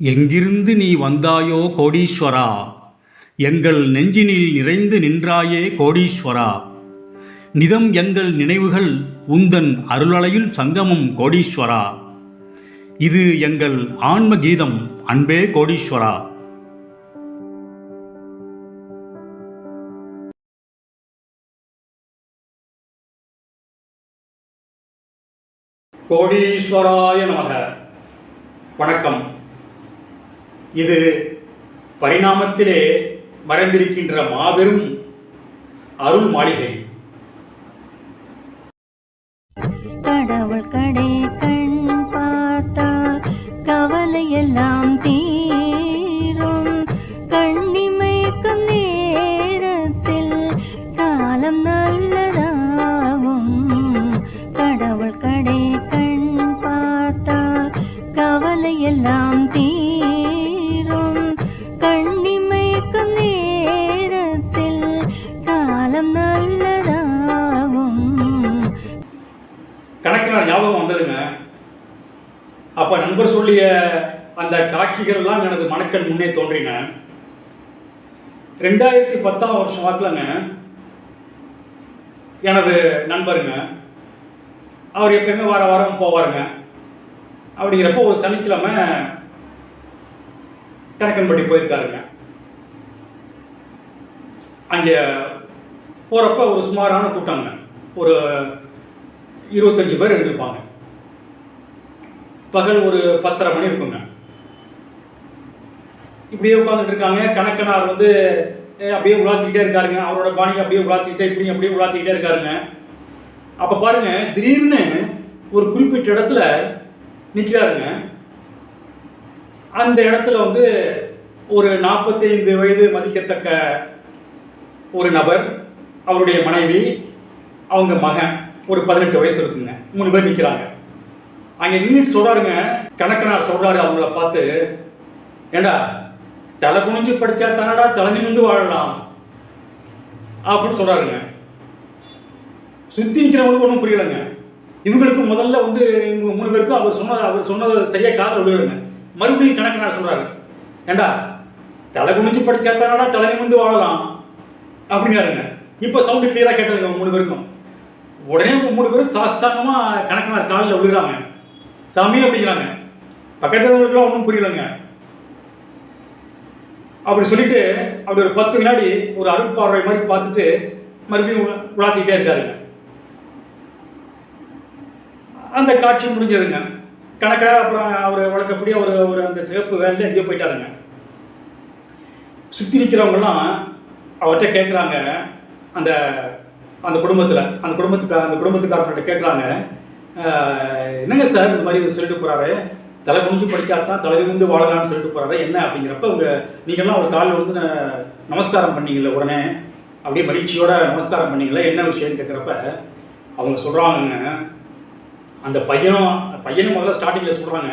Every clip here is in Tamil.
எங்கிருந்து நீ வந்தாயோ கோடீஸ்வரா, எங்கள் நெஞ்சினில் நிறைந்து நின்றாயே கோடீஸ்வரா. நிதம் எங்கள் நினைவுகள் உந்தன் அருளலையில் சங்கமம் கோடீஸ்வரா. இது எங்கள் ஆன்ம கீதம் அன்பே கோடீஸ்வரா. கோடீஸ்வராய நமக. வணக்கம். இது பரிணாமத்திலே மறைந்திருக்கின்ற மாபெரும் அருள் மாளிகை. கடவுள் கடை கண் பார்த்தால் கவலை எல்லாம் தீரும். கண்ணிமைக்கும் நேரத்தில் காலம் நல்லதாகும். கடவுள் கடை கண் பார்த்தால் கவலை எல்லாம் தீரும். கண்ணிமைக்கும் நேரத்தில் காலம் நல்லதாகும். கணக்கினார் ஞாபகம் வந்ததுங்க. அப்போ நண்பர் சொல்லிய அந்த காட்சிகள்லாம் எனது மனக்கண் முன்னே தோன்றின. 2010 வருஷம் வாக்கிலங்க எனது நண்பருங்க, அவர் எப்பயுமே வார வாரம் போவாருங்க. அப்படிங்கிறப்போ ஒரு சனிக்கிழமை கணக்கன்பட்டி போயிருக்காருங்க. அங்கே போகிறப்ப ஒரு சுமாரான கூட்டங்க, ஒரு 25 பேர் இருந்திருப்பாங்க. பகல் ஒரு 10:30 மணி இருக்குங்க. இப்படியே உட்காந்துட்டு இருக்காங்க. கணக்கனார் வந்து அப்படியே உலாத்திக்கிட்டே இருக்காருங்க. அவரோட பாணியை அப்படியே உலாத்திக்கிட்டே இப்படி அப்படியே உலாத்திக்கிட்டே இருக்காருங்க. அப்போ பாருங்க, திடீர்னு ஒரு குறிப்பிட்ட இடத்துல நிற்கிறாருங்க. அந்த இடத்துல வந்து ஒரு 45 வயது மதிக்கத்தக்க ஒரு நபர், அவருடைய மனைவி, அவங்க மகன் ஒரு 18 வயசு இருக்குங்க. 3 பேர் நிற்கிறாங்க. அங்கே நின்றுட்டு சொல்கிறாருங்க, கணக்கனார் சொல்கிறாரு அவங்கள பார்த்து, ஏண்டா தலை குனிஞ்சு படித்தா தானடா தலை நிமிர்ந்து வாழலாம் அப்படின்னு சொல்கிறாருங்க. சுற்றி நிற்கிறவங்களுக்கு ஒன்றும் புரியலைங்க. இவங்களுக்கு முதல்ல வந்து இவங்க 3 பேருக்கும் அவர் சொன்னது சரியாக காதில் விழுதுங்க. மறுபடியும் கணக்கனார் சொல்கிறாரு, ஏண்டா தலை குனிஞ்சு படித்தா தானடா தலை நிமிர்ந்து வாழலாம் அப்படிங்கிறாருங்க. இப்போ சவுண்டு கிளியராக கேட்டதுங்க 3 பேருக்கும். உடனே 3 பேரும் சாஷ்டாங்கமாக கணக்கனார் காலில் விழுகிறாங்க. சாமி அப்படிங்கிறாங்க. பக்கத்துலலாம் ஒன்றும் புரியலைங்க. அப்படி சொல்லிட்டு அப்படி ஒரு 10 வினாடி ஒரு அருட்பார்வை மாதிரி பார்த்துட்டு மறுபடியும் உலாத்திக்கிட்டே இருக்காருங்க. அந்த காட்சி முடிஞ்சதுங்க. கணக்காக அப்புறம் அவர் வழக்கப்படி ஒரு அந்த சிறப்பு வேலையில் எங்கேயோ போயிட்டாருங்க. சுற்றி நிற்கிறவங்கலாம் அவர்கிட்ட கேட்குறாங்க, அந்த குடும்பத்துக்காரர்கிட்ட கேட்குறாங்க, என்னங்க சார் இந்த மாதிரி சொல்லிட்டு போகிறாரு, தலை குனிஞ்சு படித்தா தான் தலை வந்து வாழலாம்னு சொல்லிட்டு போகிறாரு, என்ன அப்படிங்கிறப்ப நீங்கள்லாம் ஒரு காலில் வந்து நமஸ்காரம் பண்ணீங்களே, உடனே அப்படியே மகிழ்ச்சியோட நமஸ்காரம் பண்ணீங்களே, என்ன விஷயம்னு கேட்குறப்ப அவங்க சொல்கிறாங்க, அந்த பையனும் முதல்ல ஸ்டார்டிங்கில் சொல்கிறாங்க,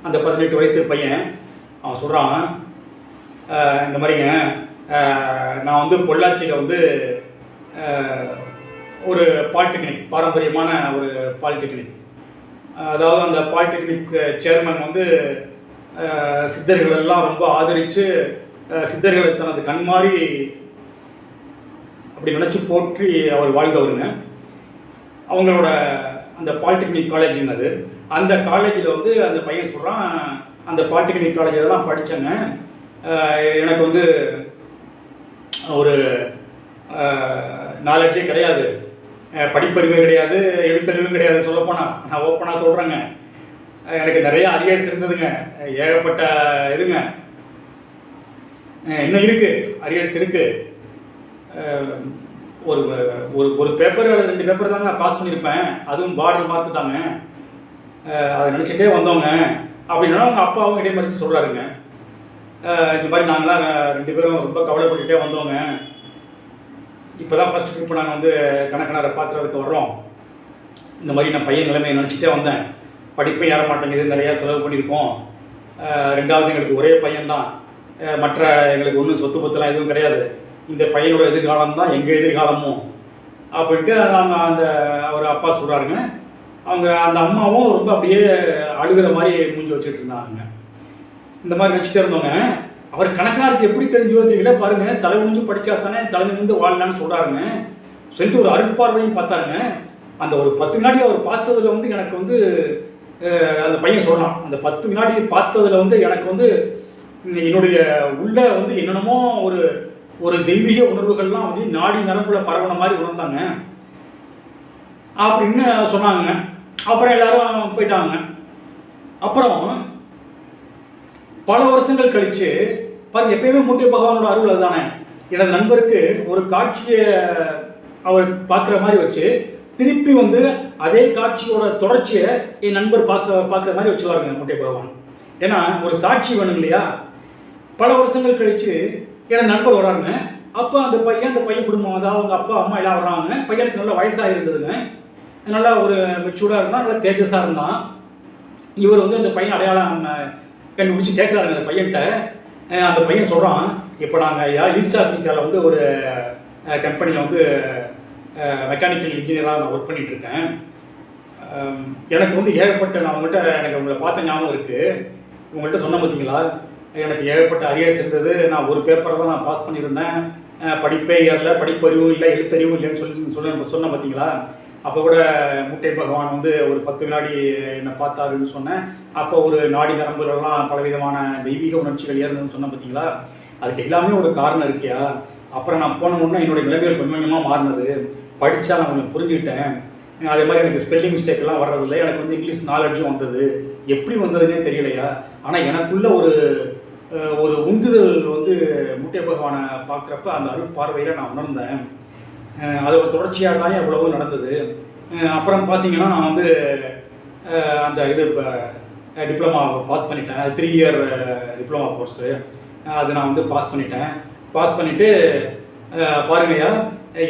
அந்த 18 வயசு பையன் அவன் சொல்கிறான், இந்த மாதிரிங்க நான் வந்து பொள்ளாச்சியில் வந்து ஒரு பாலிடெக்னிக், பாரம்பரியமான ஒரு பாலிடெக்னிக், அதாவது அந்த பாலிடெக்னிக் சேர்மன் வந்து சித்தர்கள் எல்லாம் ரொம்ப ஆதரித்து சித்தர்களை தனது கண்மாறி அப்படி நினச்சி போற்றி அவர் வாழ்ந்தவருங்க. அவங்களோட அந்த பாலிடெக்னிக் காலேஜுங்க அது. அந்த காலேஜில் வந்து அந்த பையன் சொல்கிறான், அந்த பாலிடெக்னிக் காலேஜில் தான் படித்தேங்க, எனக்கு வந்து ஒரு நாலேஜே கிடையாது, படிப்பறிவே கிடையாது, எழுத்தறிவும் கிடையாது. சொல்லப்போனால் நான் ஓப்பனாக சொல்கிறேங்க, எனக்கு நிறையா அரியர்ஸ் இருந்ததுங்க, ஏகப்பட்ட இதுங்க, இன்னும் இருக்குது, அரியர்ஸ் இருக்குது. ஒரு ஒரு பேப்பர் அல்லது 2 பேப்பர் தாங்க நான் பாஸ் பண்ணியிருப்பேன், அதுவும் பார்டர் மார்க்கு தாங்க. அதை நினச்சிட்டே வந்தோங்க அப்படின்னா அவங்க அப்பாவும் இடைமறித்து சொல்கிறாருங்க, இந்த மாதிரி நாங்களாம் 2 பேரும் ரொம்ப கவலைப்பட்டுகிட்டே வந்தோங்க, இப்போ தான் ஃபஸ்ட் ட்ரிப் நாங்கள் வந்து கணக்கனாரை பார்க்குறதுக்கு வர்றோம், இந்த மாதிரி நான் பையன் நிலைமையை நினச்சிட்டே வந்தேன், படிப்பே ஏற மாட்டேங்குது, நிறையா செலவு பண்ணியிருக்கோம், 2வது எங்களுக்கு ஒரே பையன்தான், மற்ற எங்களுக்கு ஒன்றும் சொத்து பத்தெல்லாம் எதுவும் கிடையாது, இந்த பையனோட எதிர்காலம் தான் எங்கள் எதிர்காலமும் அப்படின்ட்டு அவர் அப்பா சொல்கிறாருங்க. அவங்க அந்த அம்மாவும் ரொம்ப அப்படியே அழுகிற மாதிரி மூஞ்சி வச்சுட்டு இருந்தாங்க. இந்த மாதிரி வச்சுட்டே இருந்தோங்க. அவர் கணக்கனாருக்கு எப்படி தெரிஞ்சோ தெரியல, பாருங்க தலை குனிஞ்சு படிச்சா தானே தலை நிமிர்ந்து வாழலான்னு சொல்றாருங்க. சொல்லிட்டு ஒரு அருட்பார்வையும் பார்த்தாருங்க. அந்த ஒரு 10 வினாடி அவர் பார்த்ததுல வந்து எனக்கு வந்து அந்த பையன் சொல்றான், அந்த 10 வினாடி பார்த்ததுல வந்து எனக்கு வந்து என்னுடைய உள்ள வந்து என்னென்னமோ ஒரு ஒரு தெய்வீக உணர்வுகள்லாம் வந்து நாடி நரம்புல பரவன மாதிரி உணர்ந்தாங்க அப்படின்னு சொன்னாங்க. அப்புறம் எல்லாரும் போயிட்டாங்க. அப்புறம் பல வருஷங்கள் கழிச்சு பாருங்க, எப்பயுமே மூட்டை பகவானோட அருள் அதுதானே. எனது நண்பருக்கு ஒரு காட்சியை அவர் பார்க்குற மாதிரி வச்சு திருப்பி வந்து அதே காட்சியோட தொடர்ச்சியை என் நண்பர் பார்க்குற மாதிரி வச்சுருவாருங்க மூட்டை பகவான். ஏன்னா ஒரு சாட்சி வேணும் இல்லையா. பல வருஷங்கள் கழிச்சு எனது நண்பர் வராருங்க. அப்போ அந்த பையன் குடும்பம், அதாவது அவங்க அப்பா அம்மா எல்லாம் வர்றாங்க. பையனுக்கு நல்ல வயசாக இருந்ததுங்க, நல்லா ஒரு மெச்சூர்டாக இருந்தான், நல்லா தேஜஸாக இருந்தான். இவர் வந்து அந்த பையன் அடையாளம் கண்டுபிடிச்சி கேட்குறாருங்க அந்த பையன்கிட்ட. அந்த பையன் சொல்கிறான், இப்போ நாங்கள் ஈஸ்ட் ஆஃப்ரிக்காவில் வந்து ஒரு கம்பெனியில் வந்து மெக்கானிக்கல் இன்ஜினியராக நான் ஒர்க் பண்ணிகிட்ருக்கேன். எனக்கு வந்து ஏகப்பட்ட, நான் எனக்கு உங்களை பார்த்த ஞாபகம் இருக்குது, உங்கள்கிட்ட சொன்ன பார்த்தீங்களா, எனக்கு ஏகப்பட்ட அரியர்ஸ் இருந்தது. நான் ஒரு பேப்பரை தான் நான் பாஸ் பண்ணியிருந்தேன், படிப்பே ஏறல, படிப்பறிவும் இல்லை, எழுத்தறிவும் இல்லைன்னு சொன்னேன் பார்த்தீங்களா. அப்போ கூட மூட்டை பகவான் வந்து ஒரு 10 வினாடி என்னை பார்த்தாருன்னு சொன்னேன். அப்போ ஒரு நாடி நரம்புகள்லாம் பலவிதமான தெய்வீக உணர்ச்சிகள் ஏறணும்னு சொன்னேன் பார்த்தீங்களா. அதுக்கு எல்லாமே ஒரு காரணம் இருக்கியா. அப்புறம் நான் போனோம்னா என்னுடைய நிலைமைகள் கொஞ்சம் கொஞ்சமாக மாறினது. படித்தா நான் கொஞ்சம் புரிஞ்சுக்கிட்டேன். அதே மாதிரி எனக்கு ஸ்பெல்லிங் மிஸ்டேக்லாம் வர்றதில்லை. எனக்கு வந்து இங்கிலீஷ் நாலேஜும் வந்தது. எப்படி வந்ததுன்னே தெரியலையா. ஆனால் எனக்குள்ள ஒரு உந்துதல் வந்து மூட்டை பகவானை பார்க்குறப்ப அந்த அருள் பார்வையில் நான் உணர்ந்தேன். அது ஒரு தொடர்ச்சியாக தான் எவ்வளவோ நடந்தது. அப்புறம் பார்த்தீங்கன்னா நான் வந்து அந்த டிப்ளமா பாஸ் பண்ணிட்டேன். 3 இயர் டிப்ளமா கோர்ஸு அது நான் வந்து பாஸ் பண்ணிட்டேன். பாஸ் பண்ணிவிட்டு பாருங்கய்யா,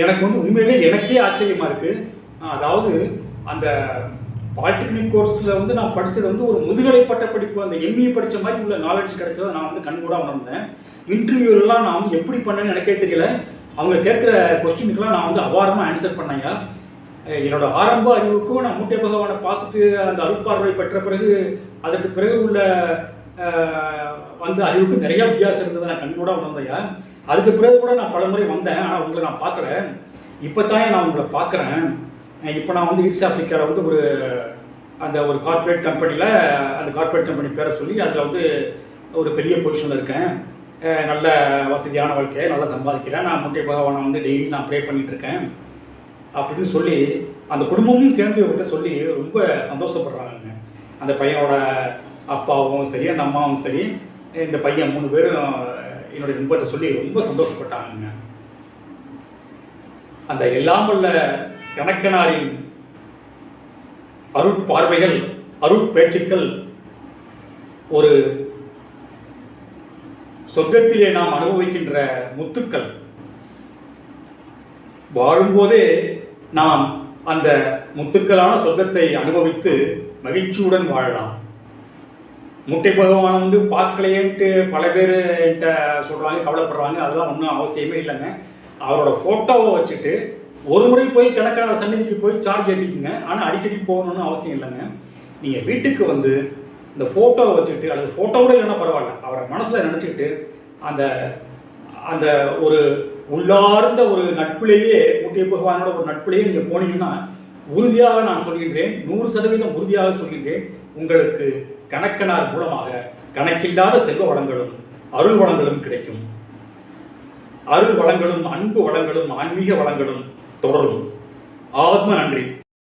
எனக்கு வந்து உண்மையிலே எனக்கே ஆச்சரியமாக இருக்குது. அதாவது அந்த பாலிடெக்னிக் கோர்ஸில் வந்து நான் படித்தது வந்து ஒரு முதுகலை பட்ட படிப்பு, அந்த எம்இ படித்த மாதிரி உள்ள நாலேஜ் கிடைச்சதை நான் வந்து கண்கூட உணர்ந்தேன். இன்டர்வியூலாம் நான் வந்து எப்படி பண்ணேன்னு எனக்கே தெரியல. அவங்க கேட்குற கொஸ்டினுக்கெலாம் நான் வந்து அபாரமாக ஆன்சர் பண்ணேங்க. என்னோட ஆரம்ப அறிவுக்கும் நான் மூட்டை பகவானை பார்த்துட்டு அந்த அருட்பார்வை பெற்ற பிறகு அதுக்கு பிறகு உள்ள வந்து அறிவுக்கு நிறைய வித்தியாசம் இருந்ததை நான் கண்கூட உணர்ந்தையா. அதுக்கு பிறகு கூட நான் பல முறை வந்தேன், ஆனால் உங்களை நான் பார்க்கல. இப்போ தான் நான் உங்களை பார்க்குறேன். இப்போ நான் வந்து ஈஸ்ட் ஆஃப்ரிக்காவில் வந்து ஒரு கார்ப்பரேட் கம்பெனியில், அந்த கார்ப்பரேட் கம்பெனி பேரை சொல்லி அதில் வந்து ஒரு பெரிய பொசிஷனில் இருக்கேன். நல்ல வசதியான வாழ்க்கையை நல்லா சம்பாதிக்கிறேன். நான் மூட்டை பகவானை வந்து டெய்லி நான் ப்ரே பண்ணிகிட்ருக்கேன் அப்படின்னு சொல்லி அந்த குடும்பமும் சேர்ந்து இவர்கிட்ட சொல்லி ரொம்ப சந்தோஷப்படுறாங்க. அந்த பையனோட அப்பாவும் சரி, அந்த அம்மாவும் சரி, இந்த பையன் 3 பேரும் என்னுடைய நண்பர்கிட்ட சொல்லி ரொம்ப சந்தோஷப்பட்டாங்க. அந்த எல்லாம் வல்ல கணக்கனாரின் அருட்பார்வைகள், அருட்பேச்சுக்கள் ஒரு சொர்க்கத்திலே நாம் அனுபவிக்கின்ற முத்துக்கள். வாழும்போதே நாம் அந்த முத்துக்களான சொர்க்கத்தை அனுபவித்து மகிழ்ச்சியுடன் வாழலாம். மூட்டை பகவான் வந்து பார்க்கலையேன்ட்டு பல பேர் என்கிட்ட சொல்கிறாங்க, கவலைப்படுறாங்க. அதெல்லாம் ஒன்றும் அவசியமே இல்லைங்க. அவரோட ஃபோட்டோவை வச்சுட்டு ஒரு முறை போய் கணக்கான சன்னதிக்கு போய் சார்ஜ் ஏற்றிக்குங்க. ஆனால் அடிக்கடி போகணுன்னு அவசியம் இல்லைங்க. நீங்கள் வீட்டுக்கு வந்து இந்த ஃபோட்டோவை வச்சுட்டு, அல்லது ஃபோட்டோவோட இல்லைன்னா பரவாயில்ல, அவரை மனசில் நினச்சிக்கிட்டு அந்த அந்த ஒரு உள்ளார்ந்த ஒரு நட்பிலேயே, மூட்டை பகவானோட ஒரு நட்பிலேயே நீங்கள் போனீங்கன்னா உறுதியாக நான் சொல்கின்றேன், 100% உறுதியாக சொல்கின்றேன், உங்களுக்கு கணக்கனார் மூலமாக கணக்கில்லாத செல்வ வளங்களும் அருள் வளங்களும் கிடைக்கும். அருள் வளங்களும் அன்பு வளங்களும் ஆன்மீக வளங்களும் தொடரும். ஆத்ம நன்றி.